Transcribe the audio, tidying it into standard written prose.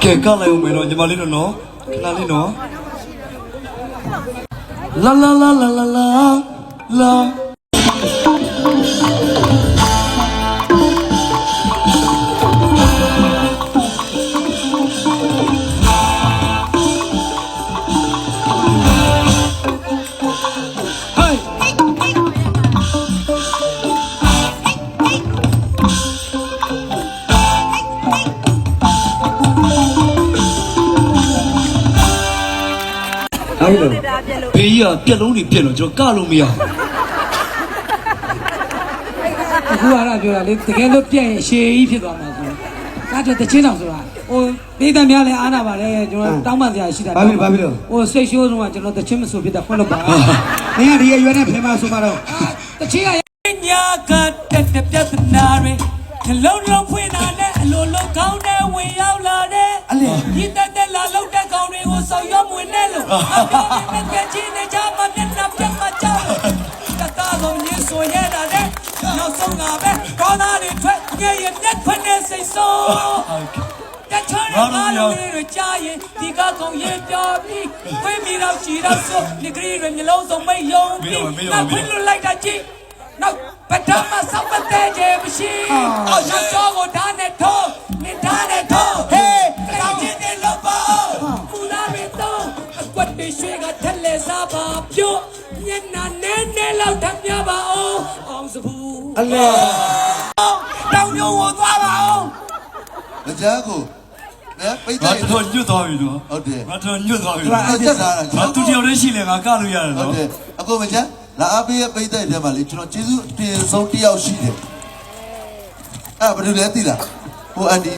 ကဲကလိုက်ဦးမယ်နော်ညီမလေးတို့နော်ခဏလေးနော်လာလာလာလာလာလာလာဘေးကြီးကပြက်လုံးတွေပြက်လို့ကျွန်တော်ကလို့မရဘူးအခုအားရပြောတာလေတကယ်လို့ပြက်ရင်ရှေးကြီးဖြစ်သွားမှာဆိုတော့တချင်းတော်ဆိုတာဟိုဒေသများလည်းအားနာပါတယ်ကျွန်တော်တောင်းပန်စရာရှိတာဘာဖြစ်လို့ဟိုစိတ်ရှိုးဆုံးကကျွန်တော်တချင်းမဆိုဖြစ်တာဖွင့်လို့ပါမင်းကဒီရွယ်နဲ့ဖေးမဆိုမှတော့တချင်းကညာကတက်တဲ့ပြဿနာတွေလုံးလုံးဖွင့်တာနဲ့အလိုလိုကောင်းတဲ့ဝင်ရောက်လာတဲ့အလေဒီတက်လာလောက်တဲ့ကောင်တွေကိုဆောက်ရွံ့ဝင်နေလို့အပြောင်းနဲ့ချင်းနေကြမှာမျက်နှာပြတ်မှာကြောက်တသားကုန်ရင်းဆိုရတာတဲ့နောက်ဆုံးကပဲကောင်းသားတွေထွက်ငယ်ရမျက်ဖွင့်နေစိတ်ဆိုးတချောင်းအားလုံးတွေကြားရင်ဒီကကောင်ရပြောပြီးခွေးမီတော့ကြည်တော့ဆိုဒီကလေးတွေမျိုးလုံးစုံမိတ်ယုံပြီးနောက်ဖွင့်လို့လိုက်တာကြည့်နောက်ပထမဆောက်ပတ်တဲ့ကျေမရှိနောက်ကျောကိုဓာတ်နဲ့ထိုးနေဓာတ်နဲ့ထိုးဟေးကြောင်ချင်းတွေလောက်ပါမူလာမင်းတော့အကွက်တွေရွှေကထက်လက်စားပါပြို့ညနာနဲလောက်ထပ်ပြပါအောင်စဘူးအလေတောင်ညို့ဝင်သွားပါအောင်မကြားကိုပိတ်တယ်တော့ညွတ်သွားပြီနော်ဟုတ်တယ်ငါတော့ညွတ်သွားပြီအဲ့ချက်ထားတာငါသူတယောက်တည်းရှိလေငါကလို့ရတယ်နော်ဟုတ်တယ်အခုမကြားလာအပေးပိတ်တဲ့ထဲမှာလေကျွန်တော်ကျေးဇူးတင်ဆုံးတယောက်ရှိတယ်အဲ့ဘာလို့လဲသိလားဟိုအန်ဒီ